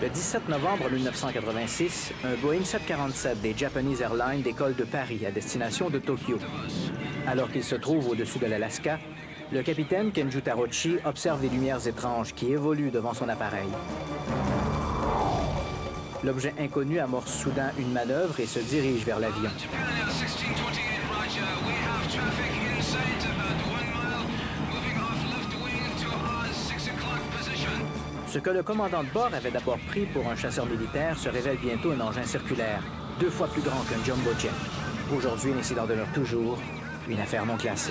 Le 17 novembre 1986, un Boeing 747 des Japanese Airlines décolle de Paris à destination de Tokyo. Alors qu'il se trouve au-dessus de l'Alaska, le capitaine Kenju Tarochi observe des lumières étranges qui évoluent devant son appareil. L'objet inconnu amorce soudain une manœuvre et se dirige vers l'avion. Ce que le commandant de bord avait d'abord pris pour un chasseur militaire se révèle bientôt un engin circulaire, 2 fois plus grand qu'un jumbo jet. Aujourd'hui, l'incident demeure toujours une affaire non classée.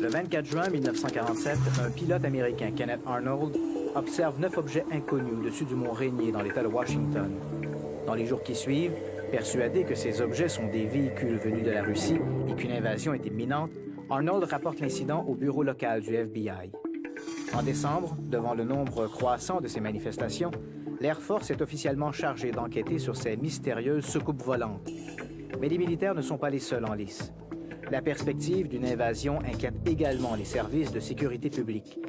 Le 24 juin 1947, un pilote américain, Kenneth Arnold, observe 9 objets inconnus au-dessus du mont Rainier dans l'État de Washington. Dans les jours qui suivent, persuadé que ces objets sont des véhicules venus de la Russie et qu'une invasion est imminente, Arnold rapporte l'incident au bureau local du FBI. En décembre, devant le nombre croissant de ces manifestations, l'Air Force est officiellement chargé d'enquêter sur ces mystérieuses soucoupes volantes. Mais les militaires ne sont pas les seuls en lice. La perspective d'une invasion inquiète également les services de sécurité publique.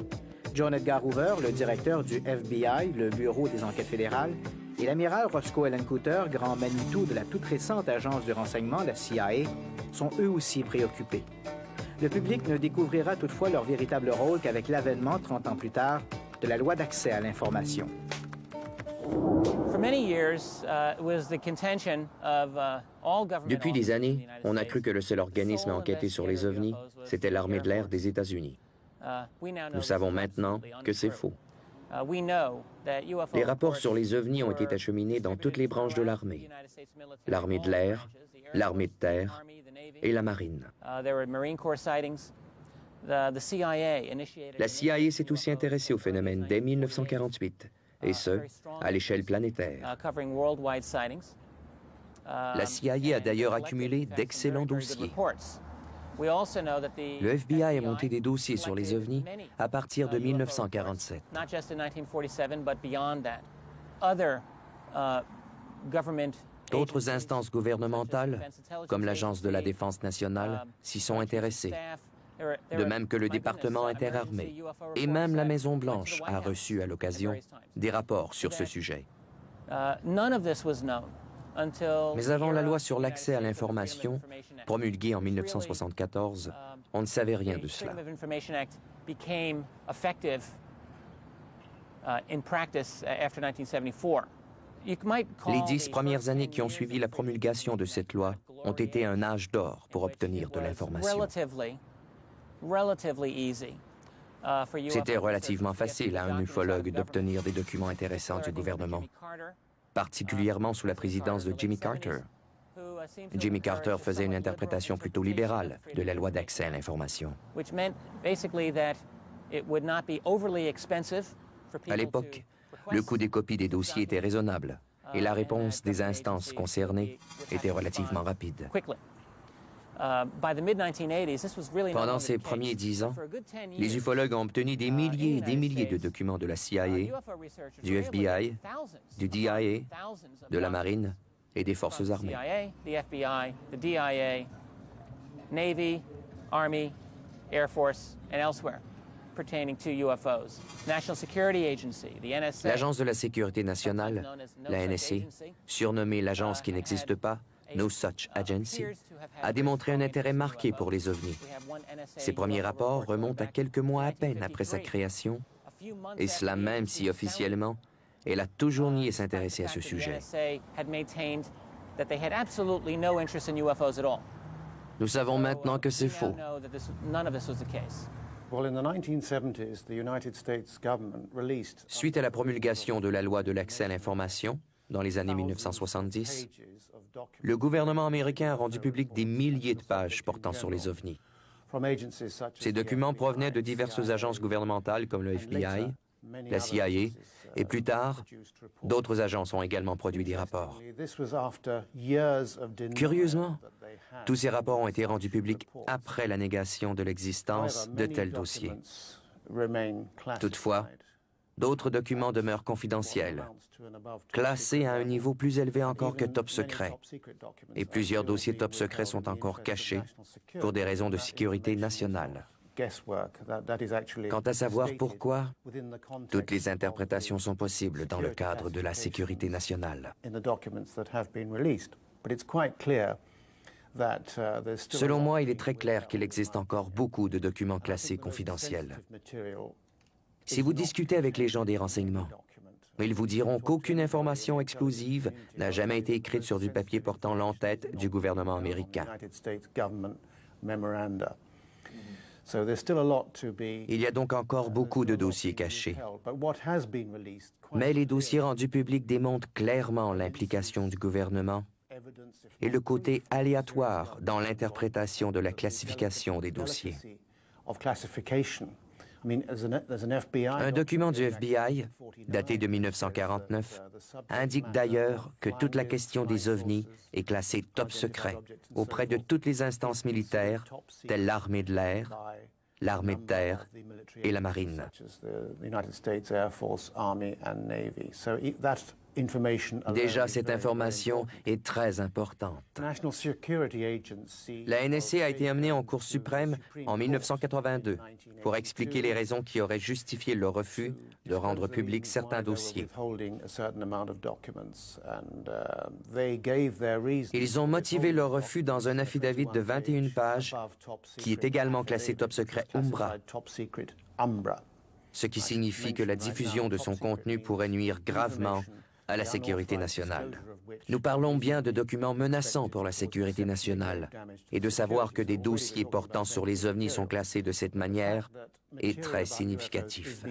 John Edgar Hoover, le directeur du FBI, le Bureau des enquêtes fédérales, et l'amiral Roscoe Allen Cooter, grand Manitou de la toute récente agence du renseignement, la CIA, sont eux aussi préoccupés. Le public ne découvrira toutefois leur véritable rôle qu'avec l'avènement, 30 ans plus tard, de la loi d'accès à l'information. Depuis des années, on a cru que le seul organisme à enquêter sur les ovnis, c'était l'armée de l'air des États-Unis. Nous savons maintenant que c'est faux. Les rapports sur les ovnis ont été acheminés dans toutes les branches de l'armée. L'armée de l'air, l'armée de terre et la marine. La CIA s'est aussi intéressée au phénomène dès 1948, et ce, à l'échelle planétaire. La CIA a d'ailleurs accumulé d'excellents dossiers. Le FBI a monté des dossiers sur les ovnis à partir de 1947. D'autres instances gouvernementales, comme l'Agence de la Défense nationale, s'y sont intéressées, de même que le département interarmé, et même la Maison-Blanche a reçu à l'occasion des rapports sur ce sujet. Mais avant la loi sur l'accès à l'information, promulguée en 1974, on ne savait rien de cela. Les 10 premières années qui ont suivi la promulgation de cette loi ont été un âge d'or pour obtenir de l'information. C'était relativement facile à un ufologue d'obtenir des documents intéressants du gouvernement, particulièrement sous la présidence de Jimmy Carter. Jimmy Carter faisait une interprétation plutôt libérale de la loi d'accès à l'information. À l'époque, le coût des copies des dossiers était raisonnable et la réponse des instances concernées était relativement rapide. Pendant ces premiers 10 ans, les ufologues ont obtenu des milliers et des milliers de documents de la CIA, du FBI, du DIA, de la Marine et des forces armées. Navy, Army, Air Force, and elsewhere pertaining to UFOs. National Security Agency, the NSA. L'Agence de la sécurité nationale, la NSA, surnommée l'agence qui n'existe pas, No Such Agency, a démontré un intérêt marqué pour les ovnis. Ses premiers rapports remontent à quelques mois à peine après sa création, et cela même si officiellement, elle a toujours nié s'intéresser à ce sujet. Nous savons maintenant que c'est faux. Suite à la promulgation de la loi de l'accès à l'information, dans les années 1970, le gouvernement américain a rendu public des milliers de pages portant sur les ovnis. Ces documents provenaient de diverses agences gouvernementales comme le FBI, la CIA, et plus tard, d'autres agences ont également produit des rapports. Curieusement, tous ces rapports ont été rendus publics après la négation de l'existence de tels dossiers. Toutefois, d'autres documents demeurent confidentiels, classés à un niveau plus élevé encore que top secret, et plusieurs dossiers top secret sont encore cachés pour des raisons de sécurité nationale. Quant à savoir pourquoi, toutes les interprétations sont possibles dans le cadre de la sécurité nationale. Selon moi, il est très clair qu'il existe encore beaucoup de documents classés confidentiels. Si vous discutez avec les gens des renseignements, ils vous diront qu'aucune information explosive n'a jamais été écrite sur du papier portant l'entête du gouvernement américain. Il y a donc encore beaucoup de dossiers cachés. Mais les dossiers rendus publics démontrent clairement l'implication du gouvernement et le côté aléatoire dans l'interprétation de la classification des dossiers. Un document du FBI, daté de 1949, indique d'ailleurs que toute la question des ovnis est classée top secret auprès de toutes les instances militaires, telles l'armée de l'air, l'armée de terre et la marine. Déjà, cette information est très importante. La NSA a été amenée en Cour suprême en 1982 pour expliquer les raisons qui auraient justifié le refus de rendre publics certains dossiers. Ils ont motivé leur refus dans un affidavit de 21 pages qui est également classé top secret Umbra, ce qui signifie que la diffusion de son contenu pourrait nuire gravement à la sécurité nationale. Nous parlons bien de documents menaçants pour la sécurité nationale, et de savoir que des dossiers portant sur les ovnis sont classés de cette manière est très significatif.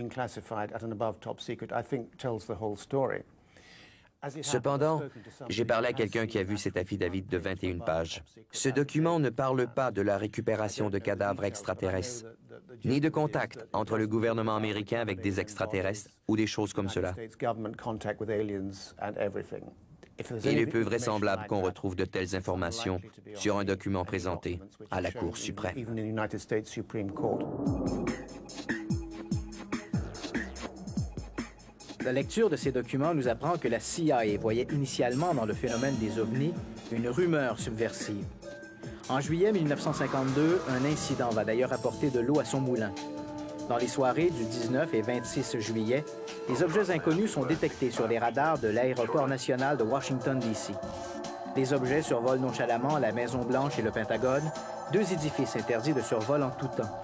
Cependant, j'ai parlé à quelqu'un qui a vu cet affidavit de 21 pages. Ce document ne parle pas de la récupération de cadavres extraterrestres, ni de contact entre le gouvernement américain avec des extraterrestres ou des choses comme cela. Il est peu vraisemblable qu'on retrouve de telles informations sur un document présenté à la Cour suprême. La lecture de ces documents nous apprend que la CIA voyait initialement dans le phénomène des ovnis une rumeur subversive. En juillet 1952, un incident va d'ailleurs apporter de l'eau à son moulin. Dans les soirées du 19 et 26 juillet, des objets inconnus sont détectés sur les radars de l'aéroport national de Washington, D.C. Les objets survolent nonchalamment la Maison-Blanche et le Pentagone, deux édifices interdits de survol en tout temps.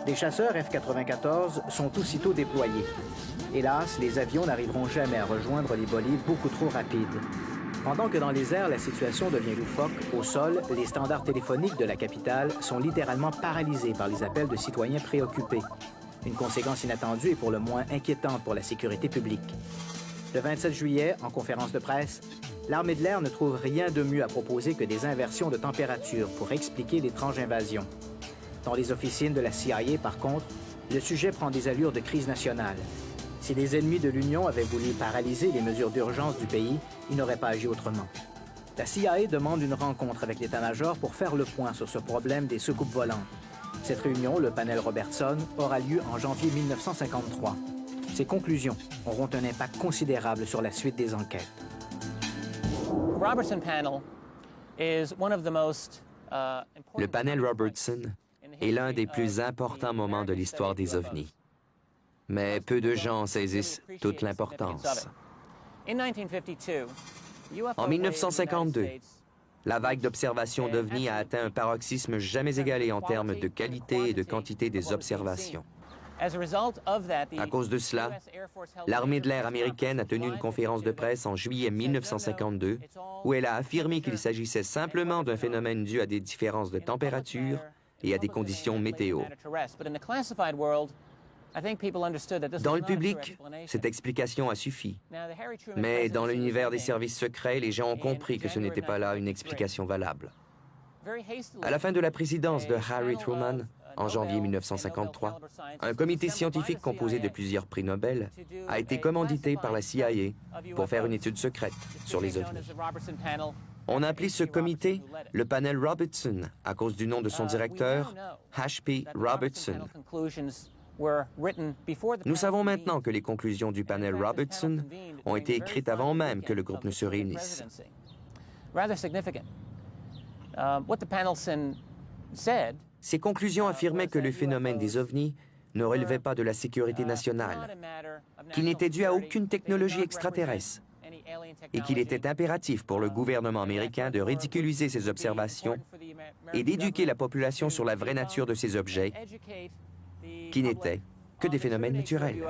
Les chasseurs F-94 sont aussitôt déployés. Hélas, les avions n'arriveront jamais à rejoindre les bolides beaucoup trop rapides. Pendant que dans les airs, la situation devient loufoque, au sol, les standards téléphoniques de la capitale sont littéralement paralysés par les appels de citoyens préoccupés. Une conséquence inattendue et pour le moins inquiétante pour la sécurité publique. Le 27 juillet, en conférence de presse, l'armée de l'air ne trouve rien de mieux à proposer que des inversions de température pour expliquer l'étrange invasion. Dans les officines de la CIA, par contre, le sujet prend des allures de crise nationale. Si les ennemis de l'Union avaient voulu paralyser les mesures d'urgence du pays, ils n'auraient pas agi autrement. La CIA demande une rencontre avec l'état-major pour faire le point sur ce problème des soucoupes volantes. Cette réunion, le panel Robertson, aura lieu en janvier 1953. Ces conclusions auront un impact considérable sur la suite des enquêtes. Le panel Robertson est l'un des plus importants moments de l'histoire des ovnis. Mais peu de gens saisissent toute l'importance. En 1952, la vague d'observation d'ovnis a atteint un paroxysme jamais égalé en termes de qualité et de quantité des observations. À cause de cela, l'armée de l'air américaine a tenu une conférence de presse en juillet 1952 où elle a affirmé qu'il s'agissait simplement d'un phénomène dû à des différences de température et à des conditions météo. Dans le public, cette explication a suffi. Mais dans l'univers des services secrets, les gens ont compris que ce n'était pas là une explication valable. À la fin de la présidence de Harry Truman, en janvier 1953, un comité scientifique composé de plusieurs prix Nobel a été commandité par la CIA pour faire une étude secrète sur les ovnis. On a appelé ce comité le panel Robertson à cause du nom de son directeur, H.P. Robertson. Nous savons maintenant que les conclusions du panel Robertson ont été écrites avant même que le groupe ne se réunisse. Ces conclusions affirmaient que le phénomène des ovnis ne relevait pas de la sécurité nationale, qu'il n'était dû à aucune technologie extraterrestre et qu'il était impératif pour le gouvernement américain de ridiculiser ces observations et d'éduquer la population sur la vraie nature de ces objets qui n'étaient que des phénomènes naturels.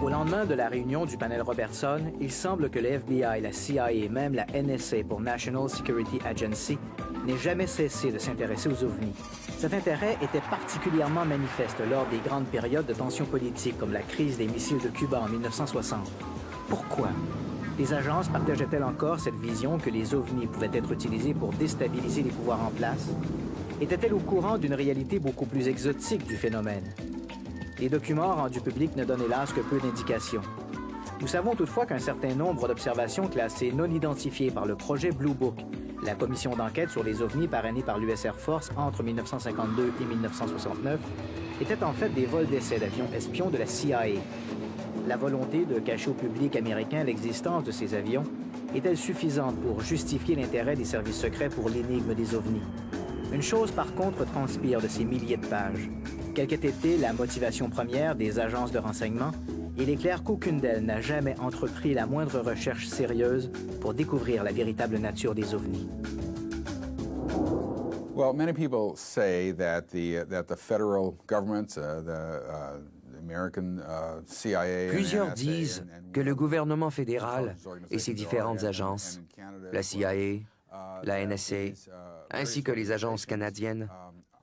Au lendemain de la réunion du panel Robertson, il semble que le FBI, la CIA et même la NSA pour National Security Agency n'aient jamais cessé de s'intéresser aux ovnis. Cet intérêt était particulièrement manifeste lors des grandes périodes de tensions politiques comme la crise des missiles de Cuba en 1960. Pourquoi? Les agences partageaient-elles encore cette vision que les ovnis pouvaient être utilisés pour déstabiliser les pouvoirs en place? Étaient-elles au courant d'une réalité beaucoup plus exotique du phénomène? Les documents rendus publics ne donnent hélas que peu d'indications. Nous savons toutefois qu'un certain nombre d'observations classées non identifiées par le projet Blue Book, la commission d'enquête sur les ovnis parrainée par l'US Air Force entre 1952 et 1969, étaient en fait des vols d'essai d'avions espions de la CIA. La volonté de cacher au public américain l'existence de ces avions est-elle suffisante pour justifier l'intérêt des services secrets pour l'énigme des ovnis? Une chose par contre transpire de ces milliers de pages. Quelle qu'ait été la motivation première des agences de renseignement, il est clair qu'aucune d'elles n'a jamais entrepris la moindre recherche sérieuse pour découvrir la véritable nature des ovnis. Well, many people say that the federal government, Plusieurs disent que le gouvernement fédéral et ses différentes agences, la CIA, la NSA, ainsi que les agences canadiennes,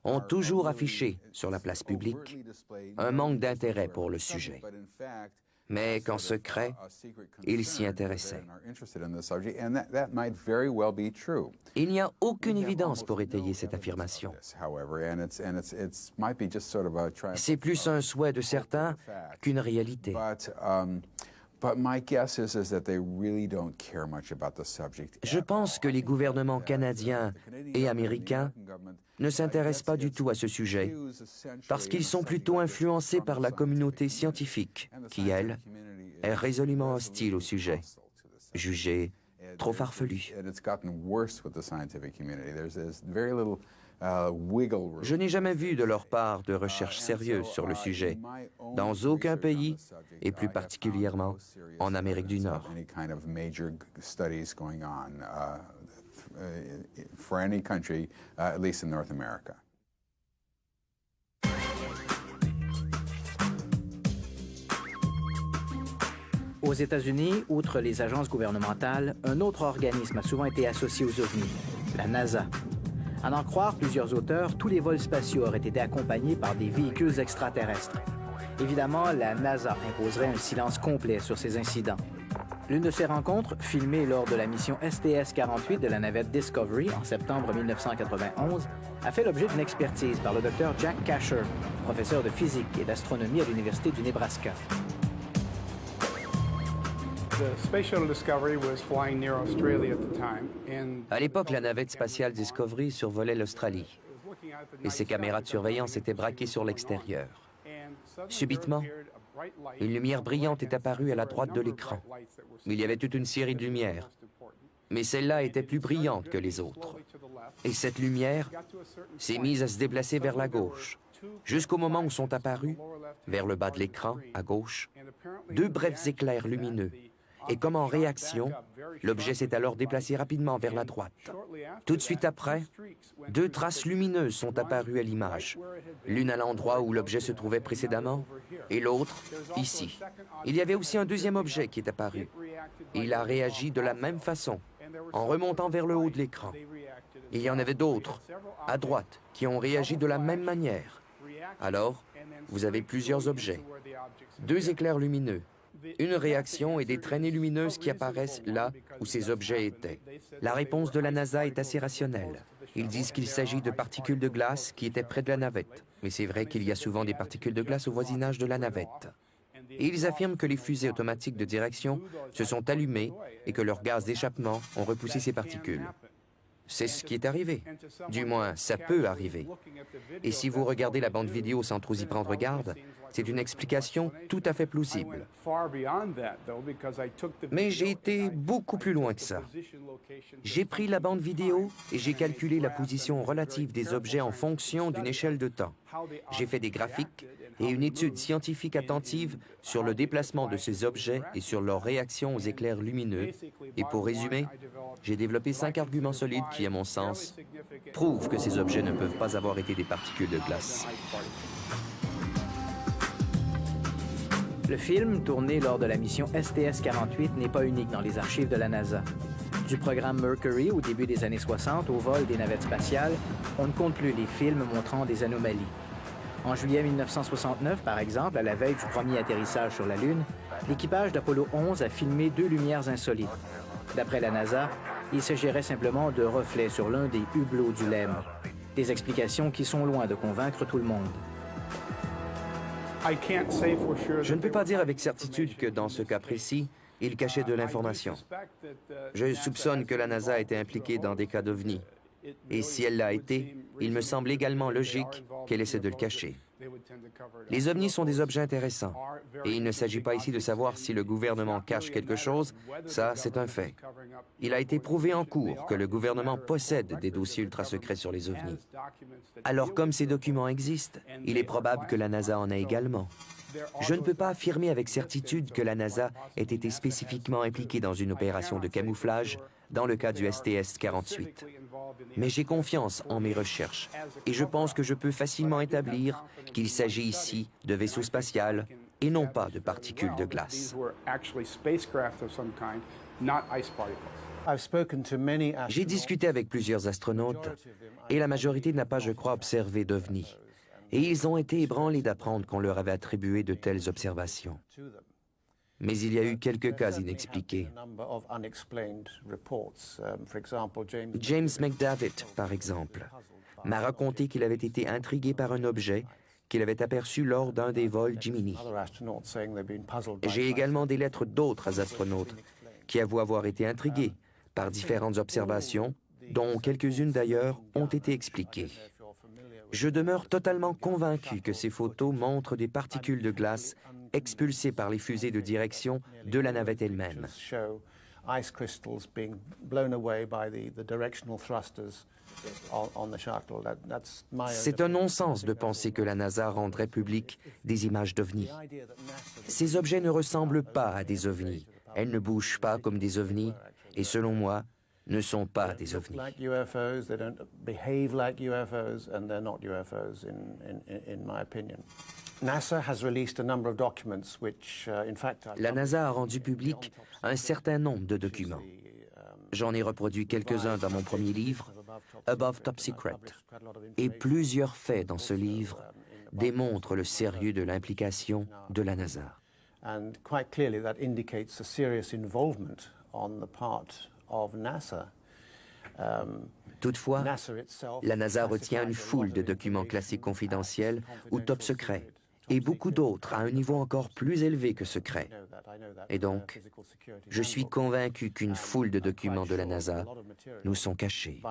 ont toujours affiché sur la place publique un manque d'intérêt pour le sujet. Mais qu'en secret, ils s'y intéressaient. Il n'y a aucune évidence pour étayer cette affirmation. C'est plus un souhait de certains qu'une réalité. Je pense que les gouvernements canadiens et américains ne s'intéressent pas du tout à ce sujet parce qu'ils sont plutôt influencés par la communauté scientifique qui, elle, est résolument hostile au sujet, jugée trop farfelue. Je n'ai jamais vu de leur part de recherche sérieuse sur le sujet, dans aucun pays, et plus particulièrement en Amérique du Nord. Aux États-Unis, outre les agences gouvernementales, un autre organisme a souvent été associé aux ovnis, la NASA. À n'en croire plusieurs auteurs, tous les vols spatiaux auraient été accompagnés par des véhicules extraterrestres. Évidemment, la NASA imposerait un silence complet sur ces incidents. L'une de ces rencontres, filmée lors de la mission STS-48 de la navette Discovery en septembre 1991, a fait l'objet d'une expertise par le Dr Jack Kasher, professeur de physique et d'astronomie à l'Université du Nebraska. À l'époque, la navette spatiale Discovery survolait l'Australie et ses caméras de surveillance étaient braquées sur l'extérieur. Subitement, une lumière brillante est apparue à la droite de l'écran. Il y avait toute une série de lumières, mais celle-là était plus brillante que les autres. Et cette lumière s'est mise à se déplacer vers la gauche, jusqu'au moment où sont apparus, vers le bas de l'écran, à gauche, deux brefs éclairs lumineux Et comme en réaction, l'objet s'est alors déplacé rapidement vers la droite. Tout de suite après, 2 traces lumineuses sont apparues à l'image, l'une à l'endroit où l'objet se trouvait précédemment et l'autre ici. Il y avait aussi un deuxième objet qui est apparu. Il a réagi de la même façon, en remontant vers le haut de l'écran. Il y en avait d'autres, à droite, qui ont réagi de la même manière. Alors, vous avez plusieurs objets, 2 éclairs lumineux, une réaction et des traînées lumineuses qui apparaissent là où ces objets étaient. La réponse de la NASA est assez rationnelle. Ils disent qu'il s'agit de particules de glace qui étaient près de la navette. Mais c'est vrai qu'il y a souvent des particules de glace au voisinage de la navette. Et ils affirment que les fusées automatiques de direction se sont allumées et que leurs gaz d'échappement ont repoussé ces particules. C'est ce qui est arrivé. Du moins, ça peut arriver. Et si vous regardez la bande vidéo sans trop y prendre garde, c'est une explication tout à fait plausible. Mais j'ai été beaucoup plus loin que ça. J'ai pris la bande vidéo et j'ai calculé la position relative des objets en fonction d'une échelle de temps. J'ai fait des graphiques et une étude scientifique attentive sur le déplacement de ces objets et sur leur réaction aux éclairs lumineux. Et pour résumer, j'ai développé 5 arguments solides qui, à mon sens, prouvent que ces objets ne peuvent pas avoir été des particules de glace. Le film, tourné lors de la mission STS-48, n'est pas unique dans les archives de la NASA. Du programme Mercury au début des années 60 au vol des navettes spatiales, on ne compte plus les films montrant des anomalies. En juillet 1969, par exemple, à la veille du premier atterrissage sur la Lune, l'équipage d'Apollo 11 a filmé 2 lumières insolites. D'après la NASA, il s'agirait simplement de reflets sur l'un des hublots du LEM. Des explications qui sont loin de convaincre tout le monde. Je ne peux pas dire avec certitude que dans ce cas précis, il cachait de l'information. Je soupçonne que la NASA a été impliquée dans des cas d'OVNI. Et si elle l'a été, il me semble également logique qu'elle essaie de le cacher. Les ovnis sont des objets intéressants, et il ne s'agit pas ici de savoir si le gouvernement cache quelque chose, ça c'est un fait. Il a été prouvé en cours que le gouvernement possède des dossiers ultra-secrets sur les ovnis. Alors comme ces documents existent, il est probable que la NASA en ait également. Je ne peux pas affirmer avec certitude que la NASA ait été spécifiquement impliquée dans une opération de camouflage dans le cas du STS-48. Mais j'ai confiance en mes recherches et je pense que je peux facilement établir qu'il s'agit ici de vaisseaux spatiaux et non pas de particules de glace. J'ai discuté avec plusieurs astronautes et la majorité n'a pas, je crois, observé d'OVNI. Et ils ont été ébranlés d'apprendre qu'on leur avait attribué de telles observations. Mais il y a eu quelques cas inexpliqués. James McDavitt, par exemple, m'a raconté qu'il avait été intrigué par un objet qu'il avait aperçu lors d'un des vols Gemini. J'ai également des lettres d'autres astronautes qui avouent avoir été intrigués par différentes observations, dont quelques-unes d'ailleurs ont été expliquées. Je demeure totalement convaincu que ces photos montrent des particules de glace expulsées par les fusées de direction de la navette elle-même. C'est un non-sens de penser que la NASA rendrait publiques des images d'ovnis. Ces objets ne ressemblent pas à des ovnis. Elles ne bougent pas comme des ovnis et, selon moi, ne sont pas des ovnis. La NASA a rendu public un certain nombre de documents. J'en ai reproduit quelques-uns dans mon premier livre, Above Top Secret, et plusieurs faits dans ce livre démontrent le sérieux de l'implication de la NASA. Toutefois, la NASA retient une foule de documents classés confidentiels ou top secrets, et beaucoup d'autres à un niveau encore plus élevé que secret. Et donc, je suis convaincu qu'une foule de documents de la NASA nous sont cachés.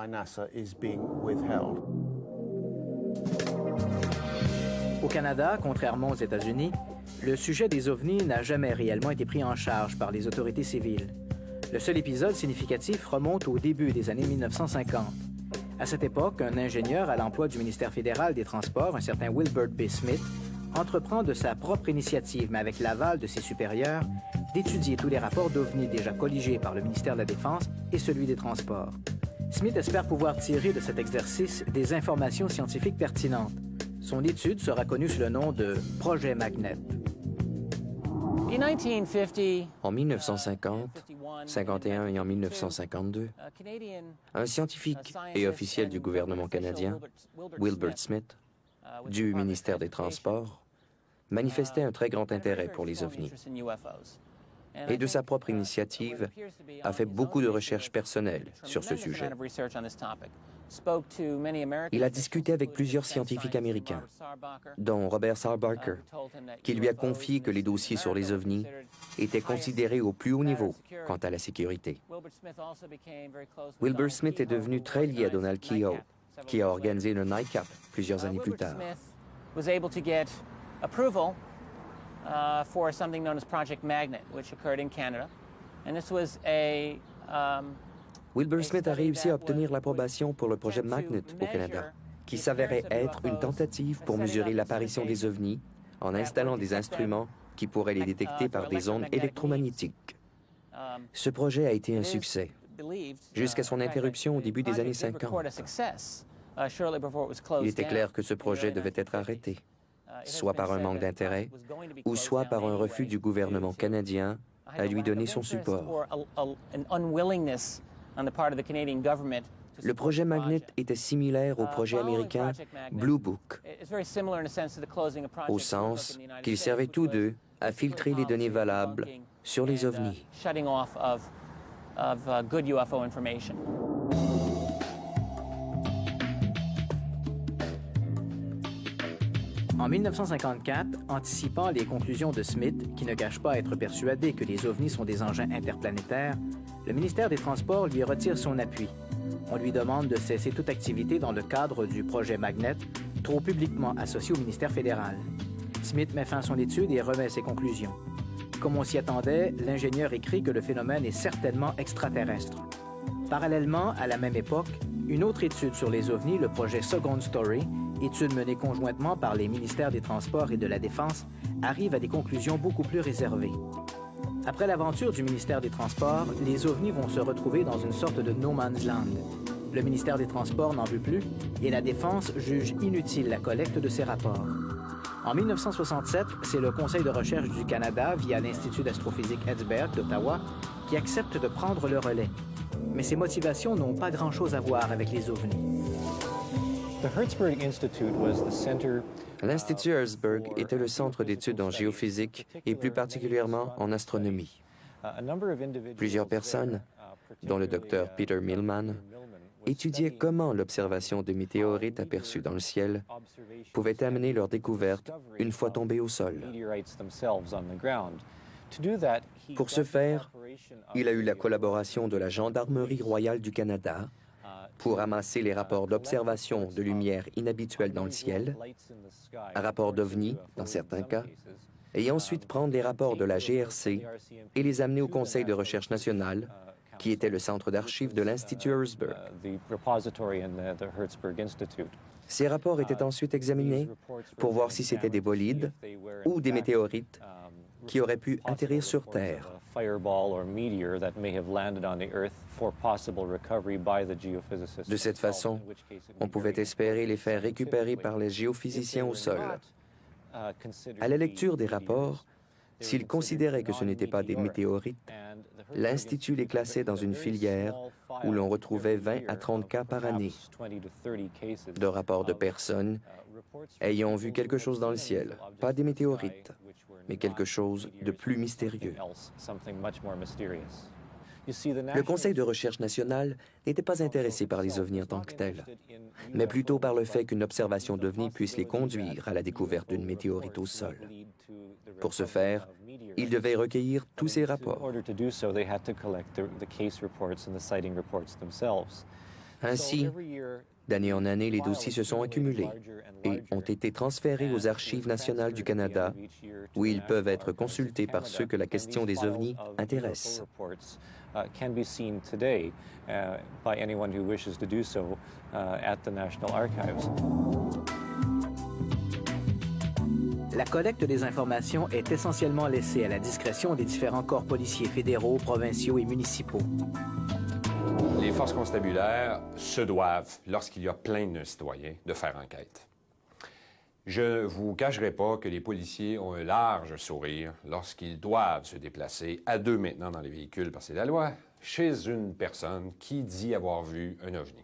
Au Canada, contrairement aux États-Unis, le sujet des ovnis n'a jamais réellement été pris en charge par les autorités civiles. Le seul épisode significatif remonte au début des années 1950. À cette époque, un ingénieur à l'emploi du ministère fédéral des Transports, un certain Wilbert B. Smith, entreprend de sa propre initiative, mais avec l'aval de ses supérieurs, d'étudier tous les rapports d'OVNI déjà colligés par le ministère de la Défense et celui des Transports. Smith espère pouvoir tirer de cet exercice des informations scientifiques pertinentes. Son étude sera connue sous le nom de Projet Magnet. En 1950, 51 et en 1952, un scientifique et officiel du gouvernement canadien, Wilbert Smith, du ministère des Transports, manifestait un très grand intérêt pour les ovnis. Et de sa propre initiative, a fait beaucoup de recherches personnelles sur ce sujet. Il a discuté avec plusieurs scientifiques américains, dont Robert Sarbacher, qui lui a confié que les dossiers sur les ovnis étaient considérés au plus haut niveau quant à la sécurité. Wilbur Smith est devenu très lié à Donald Keough, qui a organisé le NICAP plusieurs années plus tard. For something known as Project Magnet, which occurred in Canada. And this was Wilbur Smith a réussi à obtenir l'approbation pour le projet Magnet au Canada, qui s'avérait être une tentative pour mesurer l'apparition des ovnis en installant des instruments qui pourraient les détecter par des ondes électromagnétiques. Ce projet a été un succès, jusqu'à son interruption au début des années 50. Il était clair que ce projet devait être arrêté, soit par un manque d'intérêt, ou soit par un refus du gouvernement canadien à lui donner son support. Le projet Magnet était similaire au projet américain Blue Book, au sens qu'ils servaient tous deux à filtrer les données valables sur les ovnis. En 1954, anticipant les conclusions de Smith, qui ne cache pas être persuadé que les ovnis sont des engins interplanétaires, le ministère des Transports lui retire son appui. On lui demande de cesser toute activité dans le cadre du projet Magnet, trop publiquement associé au ministère fédéral. Smith met fin à son étude et remet ses conclusions. Comme on s'y attendait, l'ingénieur écrit que le phénomène est certainement extraterrestre. Parallèlement, à la même époque, une autre étude sur les ovnis, le projet Second Story, étude menée conjointement par les ministères des Transports et de la Défense, arrive à des conclusions beaucoup plus réservées. Après l'aventure du ministère des Transports, les ovnis vont se retrouver dans une sorte de no man's land. Le ministère des Transports n'en veut plus et la Défense juge inutile la collecte de ces rapports. En 1967, c'est le Conseil de recherche du Canada, via l'Institut d'astrophysique Edsberg d'Ottawa, qui accepte de prendre le relais. Mais ses motivations n'ont pas grand-chose à voir avec les ovnis. L'Institut Herzberg était le centre d'études en géophysique et plus particulièrement en astronomie. Plusieurs personnes, dont le docteur Peter Millman, étudiaient comment l'observation de météorites aperçus dans le ciel pouvait amener leur découverte une fois tombés au sol. Pour ce faire, il a eu la collaboration de la Gendarmerie royale du Canada pour amasser les rapports d'observation de lumière inhabituelle dans le ciel, un rapport d'OVNI dans certains cas, et ensuite prendre les rapports de la GRC et les amener au Conseil de recherche nationale, qui était le centre d'archives de l'Institut Herzberg. Ces rapports étaient ensuite examinés pour voir si c'était des bolides ou des météorites qui auraient pu atterrir sur Terre. De cette façon, on pouvait espérer les faire récupérer par les géophysiciens au sol. À la lecture des rapports, s'ils considéraient que ce n'étaient pas des météorites, l'Institut les classait dans une filière où l'on retrouvait 20 à 30 cas par année de rapports de personnes ayant vu quelque chose dans le ciel, pas des météorites, mais quelque chose de plus mystérieux. Le Conseil de recherche nationale n'était pas intéressé par les ovnis en tant que tels, mais plutôt par le fait qu'une observation d'ovnis puisse les conduire à la découverte d'une météorite au sol. Pour ce faire, ils devaient recueillir tous ces rapports. Ainsi, d'année en année, les dossiers se sont accumulés et ont été transférés aux Archives nationales du Canada, où ils peuvent être consultés par ceux que la question des ovnis intéresse. La collecte des informations est essentiellement laissée à la discrétion des différents corps policiers fédéraux, provinciaux et municipaux. Les forces constabulaires se doivent, lorsqu'il y a plainte d'un citoyen, de faire enquête. Je ne vous cacherai pas que les policiers ont un large sourire lorsqu'ils doivent se déplacer, à deux maintenant dans les véhicules, parce que c'est la loi, chez une personne qui dit avoir vu un ovni.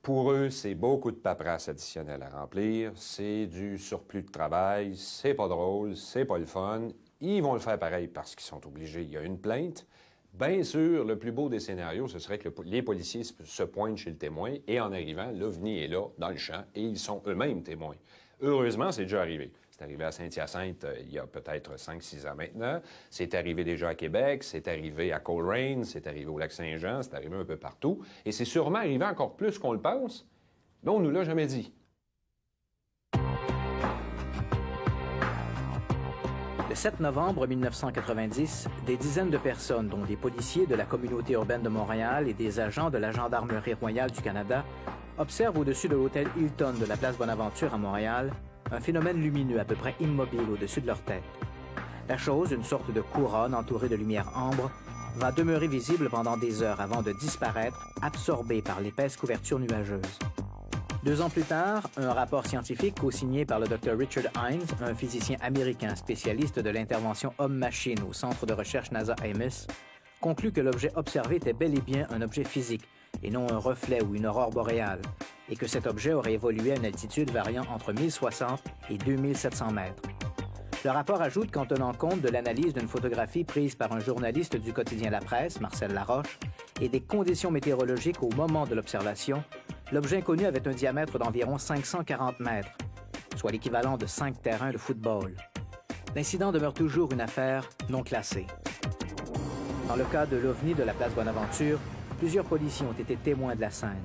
Pour eux, c'est beaucoup de paperasse additionnelle à remplir, c'est du surplus de travail, c'est pas drôle, c'est pas le fun. Ils vont le faire pareil parce qu'ils sont obligés. Il y a une plainte. Bien sûr, le plus beau des scénarios, ce serait que les policiers se pointent chez le témoin et en arrivant, l'OVNI est là, dans le champ, et ils sont eux-mêmes témoins. Heureusement, c'est déjà arrivé. C'est arrivé à Saint-Hyacinthe il y a peut-être 5-6 ans maintenant. C'est arrivé déjà à Québec, c'est arrivé à Coleraine, c'est arrivé au Lac-Saint-Jean, c'est arrivé un peu partout. Et c'est sûrement arrivé encore plus qu'on le pense, mais on ne nous l'a jamais dit. Le 7 novembre 1990, des dizaines de personnes, dont des policiers de la communauté urbaine de Montréal et des agents de la Gendarmerie royale du Canada, observent au-dessus de l'hôtel Hilton de la place Bonaventure à Montréal un phénomène lumineux à peu près immobile au-dessus de leur tête. La chose, une sorte de couronne entourée de lumière ambre, va demeurer visible pendant des heures avant de disparaître, absorbée par l'épaisse couverture nuageuse. 2 ans plus tard, un rapport scientifique co-signé par le Dr Richard Hines, un physicien américain spécialiste de l'intervention homme-machine au centre de recherche NASA Ames, conclut que l'objet observé était bel et bien un objet physique et non un reflet ou une aurore boréale, et que cet objet aurait évolué à une altitude variant entre 1060 et 2700 mètres. Le rapport ajoute qu'en tenant compte de l'analyse d'une photographie prise par un journaliste du quotidien La Presse, Marcel Laroche, et des conditions météorologiques au moment de l'observation, l'objet inconnu avait un diamètre d'environ 540 mètres, soit l'équivalent de 5 terrains de football. L'incident demeure toujours une affaire non classée. Dans le cas de l'OVNI de la place Bonaventure, plusieurs policiers ont été témoins de la scène.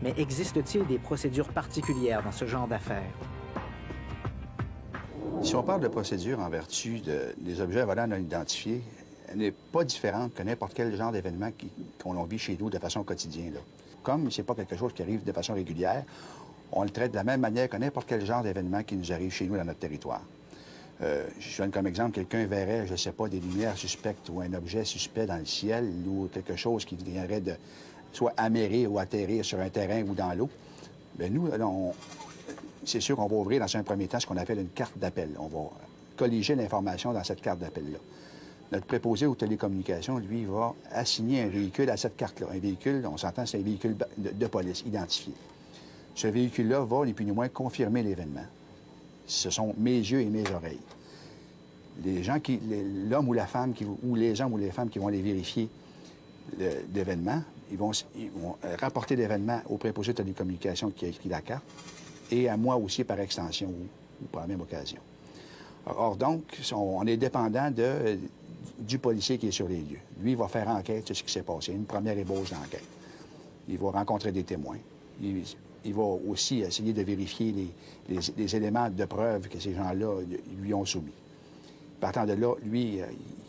Mais existe-t-il des procédures particulières dans ce genre d'affaires? Si on parle de procédure en vertu des objets volants non identifiés, elle n'est pas différente que n'importe quel genre d'événement qu'on vit chez nous de façon quotidienne. Là. Comme ce n'est pas quelque chose qui arrive de façon régulière, on le traite de la même manière que n'importe quel genre d'événement qui nous arrive chez nous dans notre territoire. Je donne comme exemple, quelqu'un verrait, je ne sais pas, des lumières suspectes ou un objet suspect dans le ciel ou quelque chose qui viendrait de soit amérir ou atterrir sur un terrain ou dans l'eau. Bien, nous, c'est sûr qu'on va ouvrir dans un premier temps ce qu'on appelle une carte d'appel. On va colliger l'information dans cette carte d'appel-là. Notre préposé aux télécommunications, lui, va assigner un véhicule à cette carte-là. Un véhicule, on s'entend, c'est un véhicule de police identifié. Ce véhicule-là va, ni plus ni moins, confirmer l'événement. Ce sont mes yeux et mes oreilles. Les gens l'homme ou la femme, ou les hommes ou les femmes qui vont aller vérifier l'événement, ils vont rapporter l'événement au préposé de télécommunications qui a écrit la carte, et à moi aussi par extension ou par la même occasion. Or donc, on est dépendant du policier qui est sur les lieux. Lui, il va faire enquête sur ce qui s'est passé, une première ébauche d'enquête. Il va rencontrer des témoins. Il va aussi essayer de vérifier les éléments de preuve que ces gens-là lui ont soumis. Partant de là, lui,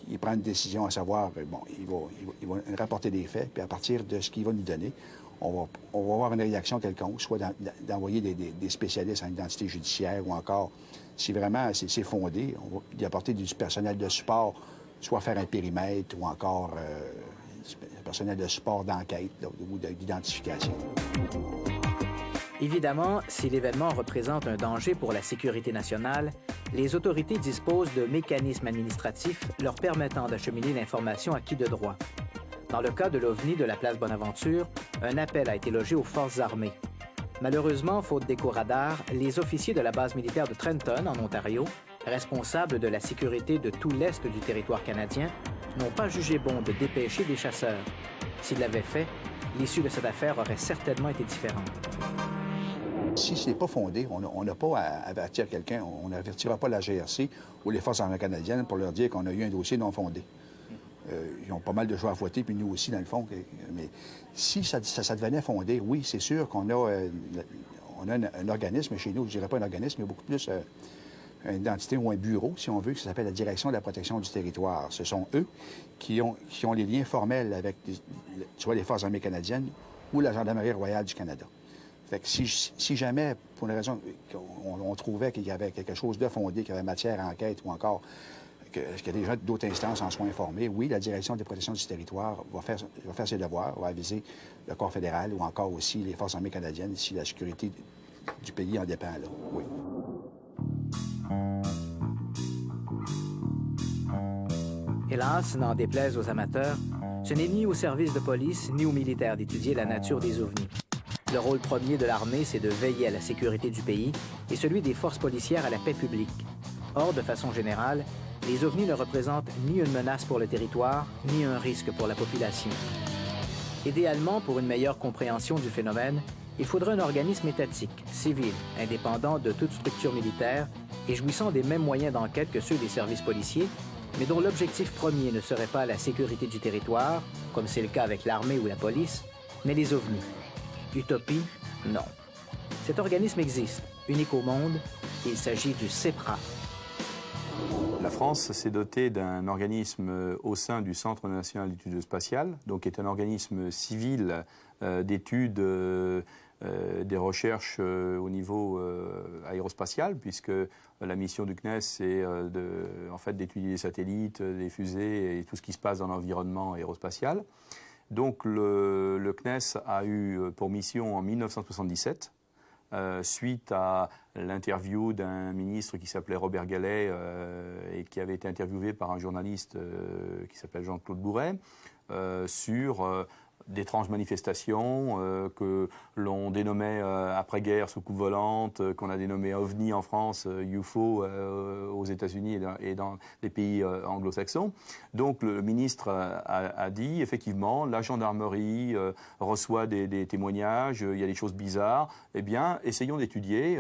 il prend une décision à savoir, bon, il va rapporter des faits, puis à partir de ce qu'il va nous donner, on va avoir une réaction quelconque, soit d'envoyer des spécialistes en identité judiciaire ou encore, si vraiment c'est fondé, on va y apporter du personnel de support, soit faire un périmètre ou encore un personnel de support d'enquête ou d'identification. Évidemment, si l'événement représente un danger pour la sécurité nationale, les autorités disposent de mécanismes administratifs leur permettant d'acheminer l'information à qui de droit. Dans le cas de l'OVNI de la place Bonaventure, un appel a été logé aux forces armées. Malheureusement, faute d'écho-radar, les officiers de la base militaire de Trenton, en Ontario, responsables de la sécurité de tout l'est du territoire canadien, n'ont pas jugé bon de dépêcher des chasseurs. S'ils l'avaient fait, l'issue de cette affaire aurait certainement été différente. Si ce n'est pas fondé, on n'a pas à avertir quelqu'un, on n'avertira pas la GRC ou les Forces armées canadiennes pour leur dire qu'on a eu un dossier non fondé. Ils ont pas mal de choses à fouetter, puis nous aussi, dans le fond. Mais si ça devenait fondé, oui, c'est sûr qu'on a, un organisme chez nous, je ne dirais pas un organisme, mais beaucoup plus une entité ou un bureau, si on veut, qui s'appelle la Direction de la protection du territoire. Ce sont eux qui ont les liens formels avec soit les Forces armées canadiennes ou la Gendarmerie royale du Canada. Fait que si jamais, pour une raison, on trouvait qu'il y avait quelque chose de fondé, qu'il y avait matière à enquête ou encore qu'il y a des gens d'autres instances en soient informés, oui, la Direction des protections du territoire va faire ses devoirs, va aviser le corps fédéral ou encore aussi les Forces armées canadiennes si la sécurité du pays en dépend, là. Oui. Hélas, n'en déplaise aux amateurs, ce n'est ni au service de police ni aux militaires d'étudier la nature des ovnis. Le rôle premier de l'armée, c'est de veiller à la sécurité du pays et celui des forces policières à la paix publique. Or, de façon générale, les ovnis ne représentent ni une menace pour le territoire, ni un risque pour la population. Idéalement, pour une meilleure compréhension du phénomène, il faudrait un organisme étatique, civil, indépendant de toute structure militaire et jouissant des mêmes moyens d'enquête que ceux des services policiers, mais dont l'objectif premier ne serait pas la sécurité du territoire, comme c'est le cas avec l'armée ou la police, mais les ovnis. Utopie? Non. Cet organisme existe, unique au monde, et il s'agit du CEPRA. La France s'est dotée d'un organisme au sein du Centre national d'études spatiales, donc qui est un organisme civil d'études des recherches au niveau aérospatial, puisque la mission du CNES, c'est en fait d'étudier les satellites, les fusées et tout ce qui se passe dans l'environnement aérospatial. Donc le CNES a eu pour mission en 1977, suite à l'interview d'un ministre qui s'appelait Robert Gallet et qui avait été interviewé par un journaliste qui s'appelle Jean-Claude Bourret sur d'étranges manifestations que l'on dénommait après-guerre soucoupe volante, qu'on a dénommé OVNI en France, UFO aux États-Unis et dans les pays anglo-saxons. Donc le ministre a dit effectivement la gendarmerie reçoit des témoignages, il y a des choses bizarres. Eh bien, essayons d'étudier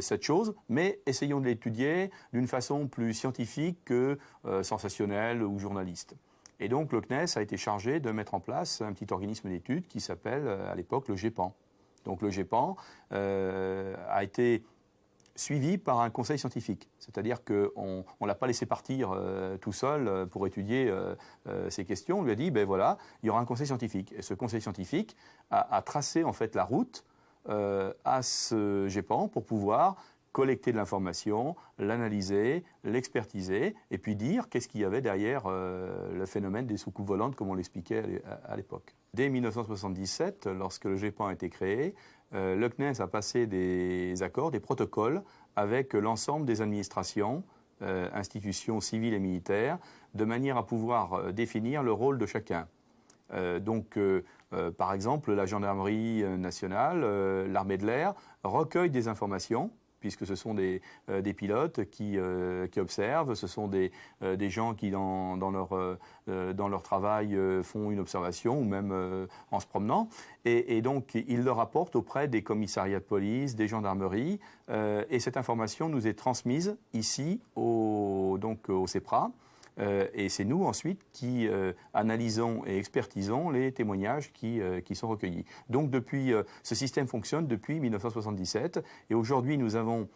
cette chose, mais essayons de l'étudier d'une façon plus scientifique que sensationnelle ou journaliste. Et donc le CNES a été chargé de mettre en place un petit organisme d'études qui s'appelle à l'époque le GEPAN. Donc le GEPAN a été suivi par un conseil scientifique. C'est-à-dire qu'on ne l'a pas laissé partir tout seul pour étudier ces questions. On lui a dit, ben voilà, il y aura un conseil scientifique. Et ce conseil scientifique a tracé en fait la route à ce GEPAN pour pouvoir collecter de l'information, l'analyser, l'expertiser, et puis dire qu'est-ce qu'il y avait derrière le phénomène des soucoupes volantes, comme on l'expliquait à l'époque. Dès 1977, lorsque le GEPAN a été créé, le CNES a passé des accords, des protocoles avec l'ensemble des administrations, institutions civiles et militaires, de manière à pouvoir définir le rôle de chacun. Par exemple, la gendarmerie nationale, l'armée de l'air, recueille des informations, puisque ce sont des pilotes qui observent, ce sont des gens qui, dans leur travail, font une observation, ou même en se promenant. Et donc, ils le rapportent auprès des commissariats de police, des gendarmeries, et cette information nous est transmise ici, au CEPRA. Et c'est nous ensuite qui analysons et expertisons les témoignages qui sont recueillis. Donc ce système fonctionne depuis 1977 et aujourd'hui nous avons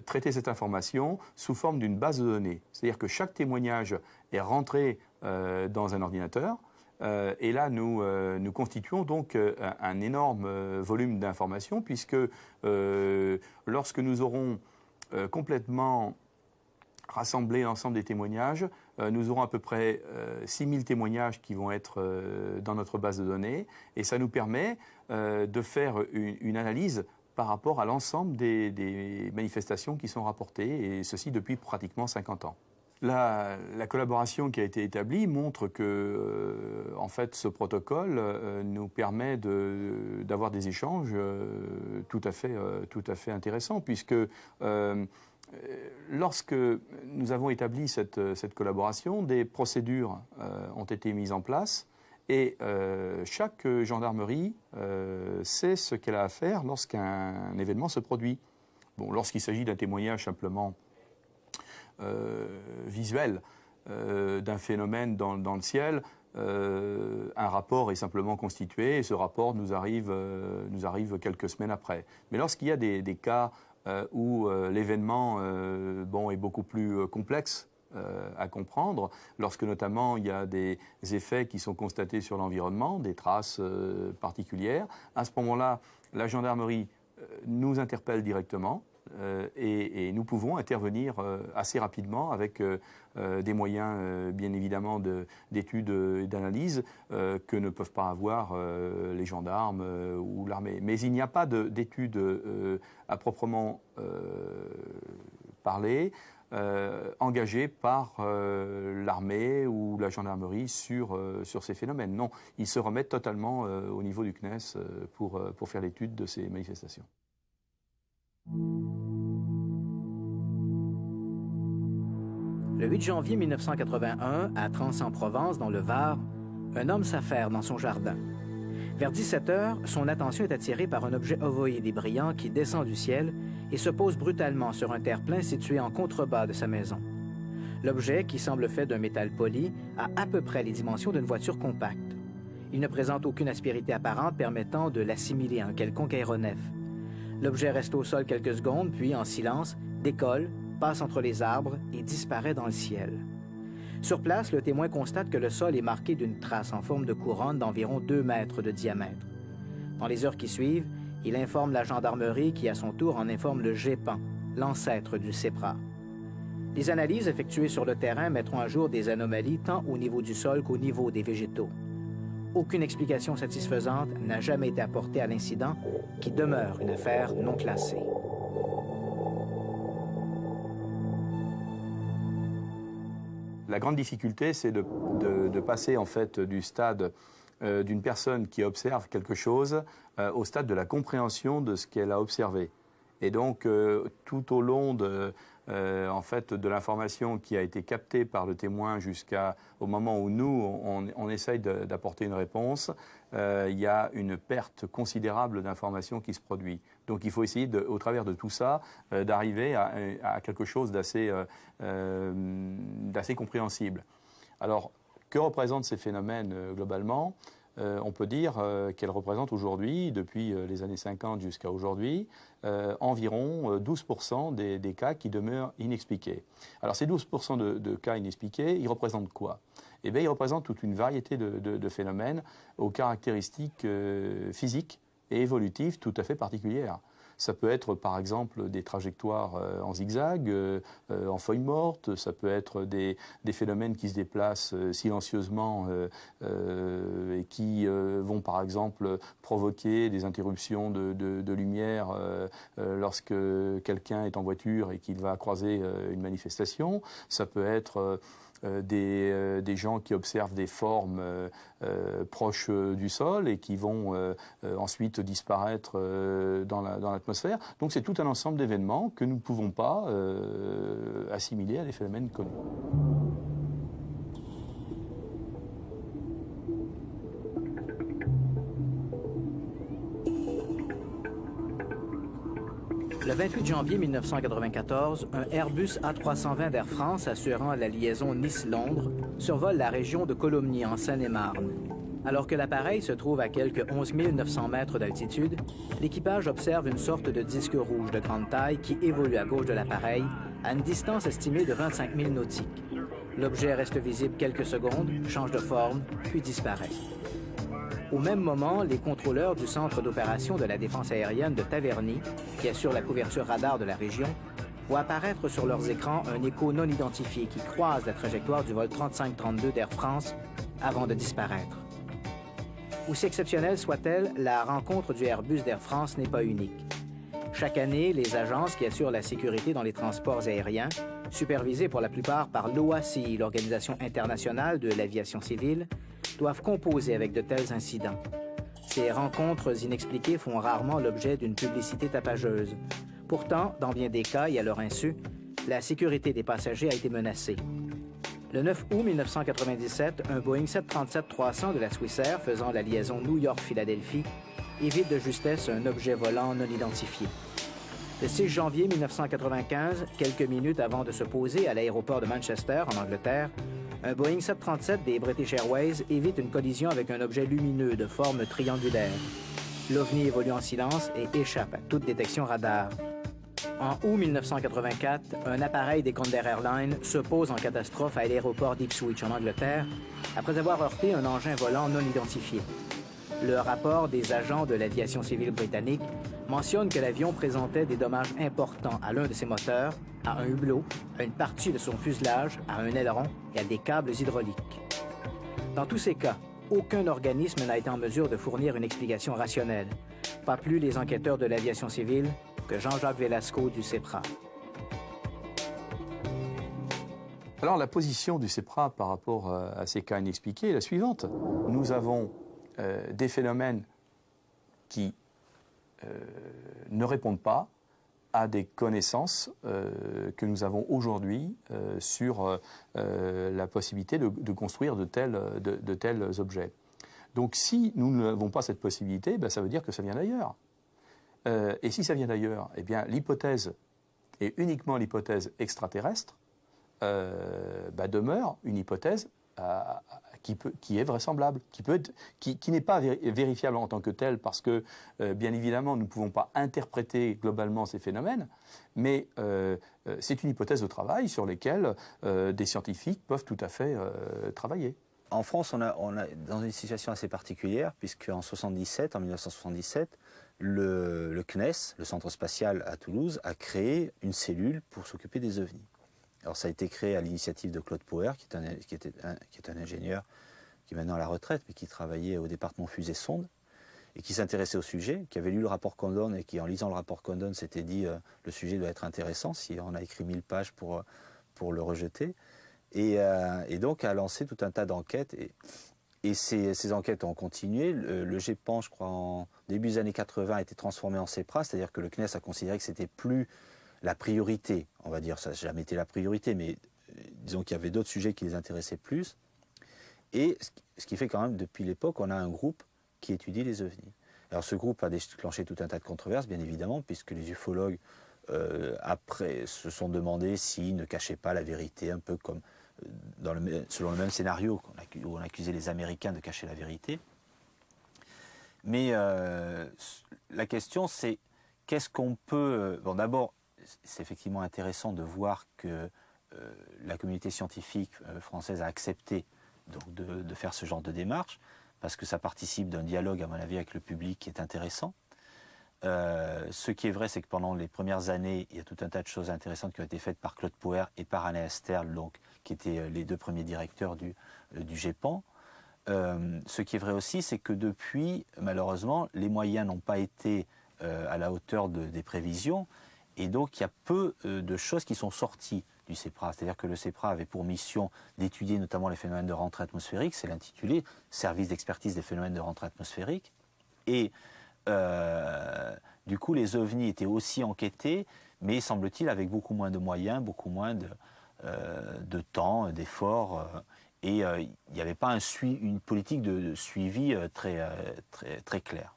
traité cette information sous forme d'une base de données. C'est-à-dire que chaque témoignage est rentré dans un ordinateur et là nous constituons donc un énorme volume d'informations puisque lorsque nous aurons complètement rassembler l'ensemble des témoignages. Nous aurons à peu près 6000 témoignages qui vont être dans notre base de données et ça nous permet de faire une analyse par rapport à l'ensemble des manifestations qui sont rapportées et ceci depuis pratiquement 50 ans. La collaboration qui a été établie montre que en fait, ce protocole nous permet d'avoir des échanges tout à fait intéressants puisque lorsque nous avons établi cette collaboration, des procédures ont été mises en place et chaque gendarmerie sait ce qu'elle a à faire lorsqu'un événement se produit. Bon, lorsqu'il s'agit d'un témoignage simplement visuel d'un phénomène dans le ciel, un rapport est simplement constitué et ce rapport nous arrive quelques semaines après. Mais lorsqu'il y a des cas où l'événement est beaucoup plus complexe à comprendre, lorsque notamment il y a des effets qui sont constatés sur l'environnement, des traces particulières. À ce moment-là, la gendarmerie nous interpelle directement et nous pouvons intervenir assez rapidement avec des moyens, bien évidemment, d'études et d'analyse que ne peuvent pas avoir les gendarmes ou l'armée. Mais il n'y a pas d'études à proprement parler engagées par l'armée ou la gendarmerie sur ces phénomènes. Non, ils se remettent totalement au niveau du CNES pour faire l'étude de ces manifestations. Le 8 janvier 1981, à Trans-en-Provence, dans le Var, un homme s'affaire dans son jardin. Vers 17 heures, son attention est attirée par un objet ovoïde et brillant qui descend du ciel et se pose brutalement sur un terre-plein situé en contrebas de sa maison. L'objet, qui semble fait d'un métal poli, a à peu près les dimensions d'une voiture compacte. Il ne présente aucune aspérité apparente permettant de l'assimiler à un quelconque aéronef. L'objet reste au sol quelques secondes, puis, en silence, décolle, passe entre les arbres et disparaît dans le ciel. Sur place, le témoin constate que le sol est marqué d'une trace en forme de couronne d'environ 2 mètres de diamètre. Dans les heures qui suivent, il informe la gendarmerie qui, à son tour, en informe le GEPAN, l'ancêtre du CEPRA. Les analyses effectuées sur le terrain mettront à jour des anomalies tant au niveau du sol qu'au niveau des végétaux. Aucune explication satisfaisante n'a jamais été apportée à l'incident, qui demeure une affaire non classée. La grande difficulté, c'est de passer en fait du stade d'une personne qui observe quelque chose au stade de la compréhension de ce qu'elle a observé. Et donc, tout au long en fait, de l'information qui a été captée par le témoin jusqu'au moment où nous, on essaye d'apporter une réponse, il y a une perte considérable d'informations qui se produit. Donc il faut essayer, au travers de tout ça, d'arriver à quelque chose d'assez compréhensible. Alors, que représentent ces phénomènes globalement ? On peut dire qu'elles représentent aujourd'hui, depuis les années 50 jusqu'à aujourd'hui, environ 12% des cas qui demeurent inexpliqués. Alors ces 12% de cas inexpliqués, ils représentent quoi ? Eh bien, ils représentent toute une variété de phénomènes aux caractéristiques physiques et évolutives tout à fait particulières. Ça peut être, par exemple, des trajectoires en zigzag, en feuilles mortes. Ça peut être des phénomènes qui se déplacent silencieusement et qui vont, par exemple, provoquer des interruptions de lumière lorsque quelqu'un est en voiture et qu'il va croiser une manifestation. Ça peut être des gens qui observent des formes proches du sol et qui vont ensuite disparaître dans l'atmosphère. Donc c'est tout un ensemble d'événements que nous ne pouvons pas assimiler à des phénomènes connus. Le 28 janvier 1994, un Airbus A320 d'Air France assurant la liaison Nice-Londres survole la région de Colomny en Seine-et-Marne. Alors que l'appareil se trouve à quelques 11 900 mètres d'altitude, l'équipage observe une sorte de disque rouge de grande taille qui évolue à gauche de l'appareil à une distance estimée de 25 000 nautiques. L'objet reste visible quelques secondes, change de forme, puis disparaît. Au même moment, les contrôleurs du centre d'opération de la défense aérienne de Taverny, qui assure la couverture radar de la région, voient apparaître sur leurs écrans un écho non identifié qui croise la trajectoire du vol 3532 d'Air France avant de disparaître. Aussi exceptionnelle soit-elle, la rencontre du Airbus d'Air France n'est pas unique. Chaque année, les agences qui assurent la sécurité dans les transports aériens, supervisées pour la plupart par l'OACI, l'Organisation internationale de l'aviation civile, doivent composer avec de tels incidents. Ces rencontres inexpliquées font rarement l'objet d'une publicité tapageuse. Pourtant, dans bien des cas et à leur insu, la sécurité des passagers a été menacée. Le 9 août 1997, un Boeing 737-300 de la Swissair faisant la liaison New York-Philadelphie évite de justesse un objet volant non identifié. Le 6 janvier 1995, quelques minutes avant de se poser à l'aéroport de Manchester, en Angleterre, un Boeing 737 des British Airways évite une collision avec un objet lumineux de forme triangulaire. L'OVNI évolue en silence et échappe à toute détection radar. En août 1984, un appareil des Condair Airlines se pose en catastrophe à l'aéroport d'Ipswich, en Angleterre, après avoir heurté un engin volant non identifié. Le rapport des agents de l'aviation civile britannique mentionne que l'avion présentait des dommages importants à l'un de ses moteurs, à un hublot, à une partie de son fuselage, à un aileron et à des câbles hydrauliques. Dans tous ces cas, aucun organisme n'a été en mesure de fournir une explication rationnelle, pas plus les enquêteurs de l'aviation civile que Jean-Jacques Velasco du CEPRA. Alors la position du CEPRA par rapport à ces cas inexpliqués est la suivante. Nous avons des phénomènes qui ne répondent pas à des connaissances que nous avons aujourd'hui sur la possibilité de construire de tels objets. Donc si nous n'avons pas cette possibilité, ben, ça veut dire que ça vient d'ailleurs. Et si ça vient d'ailleurs, eh bien l'hypothèse, et uniquement l'hypothèse extraterrestre, demeure une hypothèse qui est vraisemblable, qui n'est pas vérifiable en tant que telle, parce que, bien évidemment, nous ne pouvons pas interpréter globalement ces phénomènes, mais c'est une hypothèse de travail sur laquelle des scientifiques peuvent tout à fait travailler. En France, on est dans une situation assez particulière, puisqu'en 1977, le CNES, le Centre spatial à Toulouse, a créé une cellule pour s'occuper des ovnis. Alors ça a été créé à l'initiative de Claude Poher, qui est un ingénieur qui est maintenant à la retraite, mais qui travaillait au département fusées-sondes, et qui s'intéressait au sujet, qui avait lu le rapport Condon, et qui, en lisant le rapport Condon, s'était dit le sujet doit être intéressant, si on a écrit 1000 pages pour le rejeter. Et donc a lancé tout un tas d'enquêtes. Et ces enquêtes ont continué. Le GEPAN, je crois, en début des années 80, a été transformé en CEPRA, c'est-à-dire que le CNES a considéré que c'était plus la priorité, on va dire, ça n'a jamais été la priorité, mais disons qu'il y avait d'autres sujets qui les intéressaient plus. Et ce qui fait quand même, depuis l'époque, on a un groupe qui étudie les ovnis. Alors ce groupe a déclenché tout un tas de controverses, bien évidemment, puisque les ufologues, après, se sont demandé s'ils ne cachaient pas la vérité, un peu comme selon le même scénario où on accusait les Américains de cacher la vérité. Mais la question, c'est qu'est-ce qu'on peut... Bon, d'abord, c'est effectivement intéressant de voir que la communauté scientifique française a accepté donc, de faire ce genre de démarche, parce que ça participe d'un dialogue, à mon avis, avec le public qui est intéressant. Ce qui est vrai, c'est que pendant les premières années, il y a tout un tas de choses intéressantes qui ont été faites par Claude Poher et par Alain Esterl, donc, qui étaient les deux premiers directeurs du GEPAN. Ce qui est vrai aussi, c'est que depuis, malheureusement, les moyens n'ont pas été à la hauteur des prévisions, et donc il y a peu de choses qui sont sorties du CEPRA. C'est-à-dire que le CEPRA avait pour mission d'étudier notamment les phénomènes de rentrée atmosphérique, c'est l'intitulé « Service d'expertise des phénomènes de rentrée atmosphérique ». Et du coup, les ovnis étaient aussi enquêtés, mais semble-t-il avec beaucoup moins de moyens, beaucoup moins de temps, d'efforts. Et il n'y avait pas une politique de suivi très claire.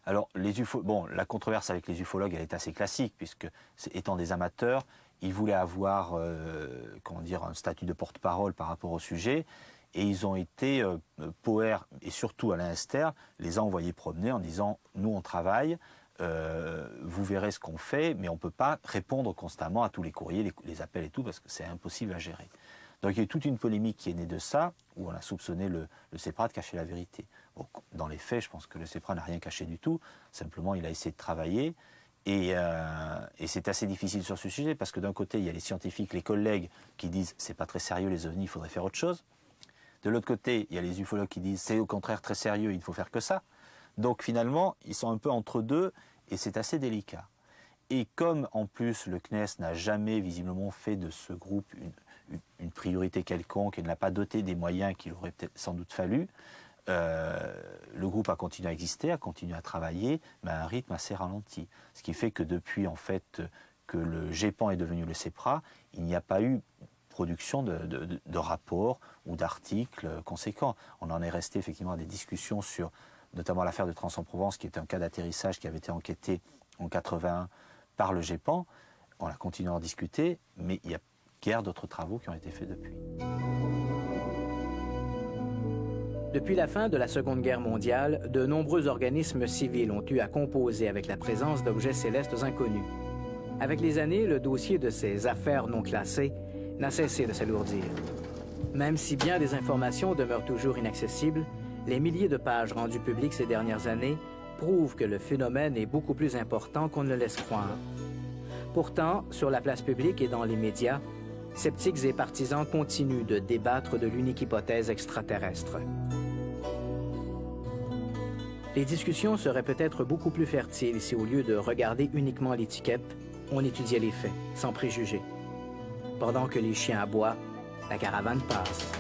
Alors, la controverse avec les ufologues, elle est assez classique, puisque, étant des amateurs, ils voulaient avoir un statut de porte-parole par rapport au sujet, et ils ont été, Poher et surtout Alain Esterl, les a envoyés promener en disant « nous on travaille, vous verrez ce qu'on fait, mais on ne peut pas répondre constamment à tous les courriers, les appels et tout, parce que c'est impossible à gérer ». Donc il y a eu toute une polémique qui est née de ça, où on a soupçonné le CEPRA de cacher la vérité. Bon, dans les faits, je pense que le CEPRA n'a rien caché du tout, simplement il a essayé de travailler, et c'est assez difficile sur ce sujet, parce que d'un côté, il y a les scientifiques, les collègues qui disent « c'est pas très sérieux les ovnis, il faudrait faire autre chose ». De l'autre côté, il y a les ufologues qui disent « c'est au contraire très sérieux, il ne faut faire que ça ». Donc finalement, ils sont un peu entre deux, et c'est assez délicat. Et comme en plus le CNES n'a jamais visiblement fait de ce groupe une priorité quelconque et ne l'a pas doté des moyens qu'il aurait peut-être sans doute fallu, le groupe a continué à exister, a continué à travailler, mais à un rythme assez ralenti. Ce qui fait que depuis en fait que le GEPAN est devenu le CEPRA, il n'y a pas eu production de rapports ou d'articles conséquents. On en est resté effectivement à des discussions sur notamment l'affaire de Trans-en-Provence, qui est un cas d'atterrissage qui avait été enquêté en 81 par le GEPAN. On a continué à en discuter, mais il y a guère d'autres travaux qui ont été faits depuis. Depuis la fin de la Seconde Guerre mondiale, de nombreux organismes civils ont eu à composer avec la présence d'objets célestes inconnus. Avec les années, le dossier de ces affaires non classées n'a cessé de s'alourdir. Même si bien des informations demeurent toujours inaccessibles, les milliers de pages rendues publiques ces dernières années prouvent que le phénomène est beaucoup plus important qu'on ne le laisse croire. Pourtant, sur la place publique et dans les médias, sceptiques et partisans continuent de débattre de l'unique hypothèse extraterrestre. Les discussions seraient peut-être beaucoup plus fertiles si, au lieu de regarder uniquement l'étiquette, on étudiait les faits, sans préjugés. Pendant que les chiens aboient, la caravane passe.